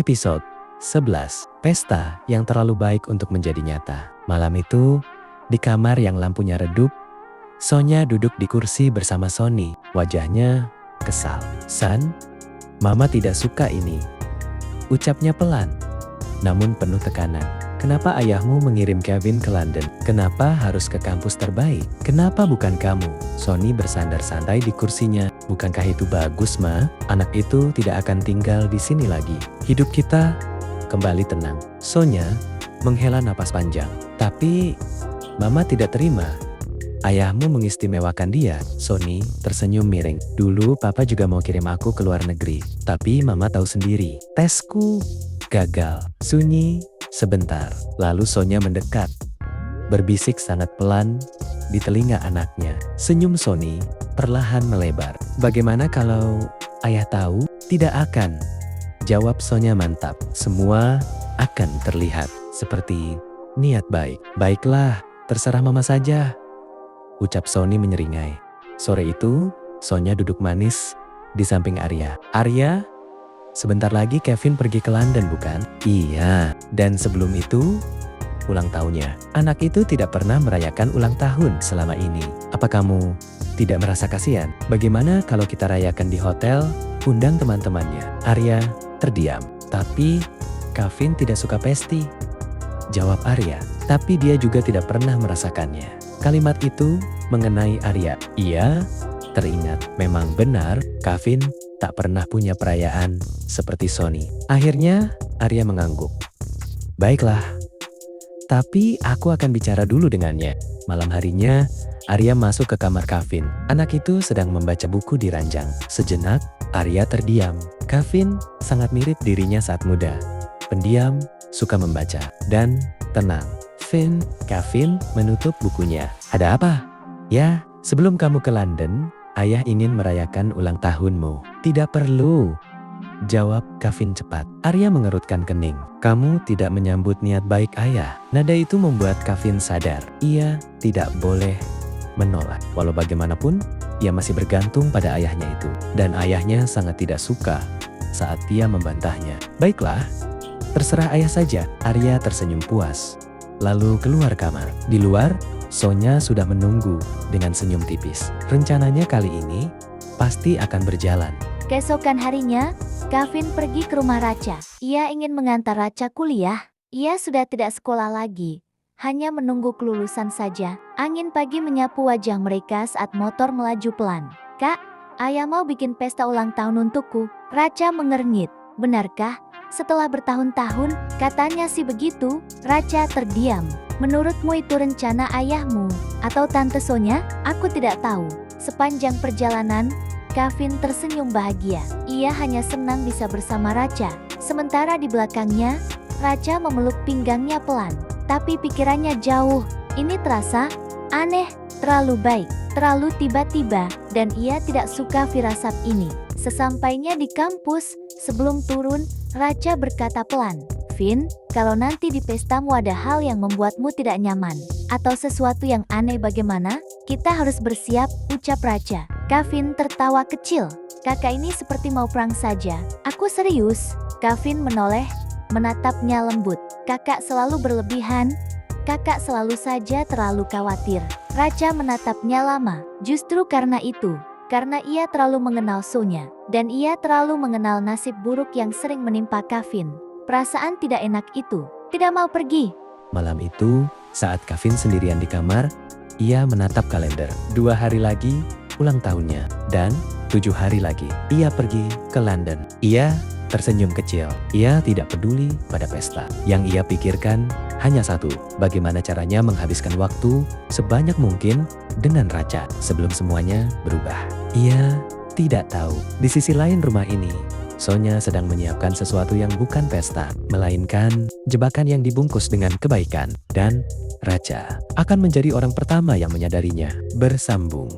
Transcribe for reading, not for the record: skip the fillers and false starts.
Episode 11. Pesta yang terlalu baik untuk menjadi nyata. Malam itu, di kamar yang lampunya redup, Sonya duduk di kursi bersama Sonny. Wajahnya kesal. "San, Mama tidak suka ini," ucapnya pelan, namun penuh tekanan. "Kenapa ayahmu mengirim Kevin ke London? Kenapa harus ke kampus terbaik? Kenapa bukan kamu?" Sonny bersandar santai di kursinya. "Bukankah itu bagus, Ma? Anak itu tidak akan tinggal di sini lagi. Hidup kita kembali tenang." Sonya menghela napas panjang. "Tapi Mama tidak terima. Ayahmu mengistimewakan dia." Sonny tersenyum miring. "Dulu Papa juga mau kirim aku ke luar negeri. Tapi Mama tahu sendiri. Tesku gagal." Sunyi sebentar. Lalu Sonya mendekat, berbisik sangat pelan di telinga anaknya. Senyum Sonny perlahan melebar. "Bagaimana kalau ayah tahu?" "Tidak akan," jawab Sonya mantap. "Semua akan terlihat seperti niat baik." "Baiklah, terserah Mama saja," ucap Sonny menyeringai. Sore itu, Sonya duduk manis di samping Arya. "Arya, sebentar lagi Kevin pergi ke London, bukan?" "Iya, dan sebelum itu ulang tahunnya." "Anak itu tidak pernah merayakan ulang tahun selama ini. Apa kamu tidak merasa kasihan? Bagaimana kalau kita rayakan di hotel, undang teman-temannya?" Arya terdiam. "Tapi Kevin tidak suka pesti," jawab Arya. "Tapi dia juga tidak pernah merasakannya." Kalimat itu mengenai Arya. Ia teringat, memang benar Kevin tak pernah punya perayaan seperti Sonny. Akhirnya Arya mengangguk. "Baiklah, tapi aku akan bicara dulu dengannya." Malam harinya, Arya masuk ke kamar Kevin. Anak itu sedang membaca buku di ranjang. Sejenak, Arya terdiam. Kevin sangat mirip dirinya saat muda. Pendiam, suka membaca, dan tenang. Kevin menutup bukunya. "Ada apa?" "Ya, sebelum kamu ke London, ayah ingin merayakan ulang tahunmu." "Tidak perlu," jawab Kevin cepat. Arya mengerutkan kening. "Kamu tidak menyambut niat baik ayah." Nada itu membuat Kevin sadar. Ia tidak boleh menolak. Walau bagaimanapun, ia masih bergantung pada ayahnya itu. Dan ayahnya sangat tidak suka saat dia membantahnya. "Baiklah, terserah ayah saja." Arya tersenyum puas, lalu keluar kamar. Di luar, Sonya sudah menunggu dengan senyum tipis. Rencananya kali ini pasti akan berjalan. Keesokan harinya, Kevin pergi ke rumah Racha. Ia ingin mengantar Racha kuliah. Ia sudah tidak sekolah lagi, hanya menunggu kelulusan saja. Angin pagi menyapu wajah mereka saat motor melaju pelan. "Kak, ayah mau bikin pesta ulang tahun untukku." Racha mengernyit. "Benarkah? Setelah bertahun-tahun?" "Katanya sih begitu." Racha terdiam. "Menurutmu itu rencana ayahmu atau Tante Sonya?" "Aku tidak tahu." Sepanjang perjalanan, Kevin tersenyum bahagia. Ia hanya senang bisa bersama Racha. Sementara di belakangnya, Racha memeluk pinggangnya pelan. Tapi pikirannya jauh. Ini terasa aneh, terlalu baik, terlalu tiba-tiba, dan ia tidak suka firasat ini. Sesampainya di kampus, sebelum turun, Racha berkata pelan, "Vin, kalau nanti di pestamu ada hal yang membuatmu tidak nyaman, atau sesuatu yang aneh bagaimana? Kita harus bersiap," ucap Racha. Kevin tertawa kecil. "Kakak ini seperti mau perang saja." "Aku serius." Kevin menoleh, menatapnya lembut. "Kakak selalu berlebihan. Kakak selalu saja terlalu khawatir." Racha menatapnya lama. "Justru karena itu. Karena ia terlalu mengenal Sonya, dan ia terlalu mengenal nasib buruk yang sering menimpa Kevin. Perasaan tidak enak itu. Tidak mau pergi." Malam itu, saat Kevin sendirian di kamar, ia menatap kalender. 2 hari lagi, ulang tahunnya. Dan 7 hari lagi, ia pergi ke London. Ia tersenyum kecil. Ia tidak peduli pada pesta. Yang ia pikirkan hanya satu, bagaimana caranya menghabiskan waktu sebanyak mungkin dengan Racha sebelum semuanya berubah. Ia tidak tahu, di sisi lain rumah ini, Sonya sedang menyiapkan sesuatu yang bukan pesta, melainkan jebakan yang dibungkus dengan kebaikan. Dan Racha akan menjadi orang pertama yang menyadarinya. Bersambung.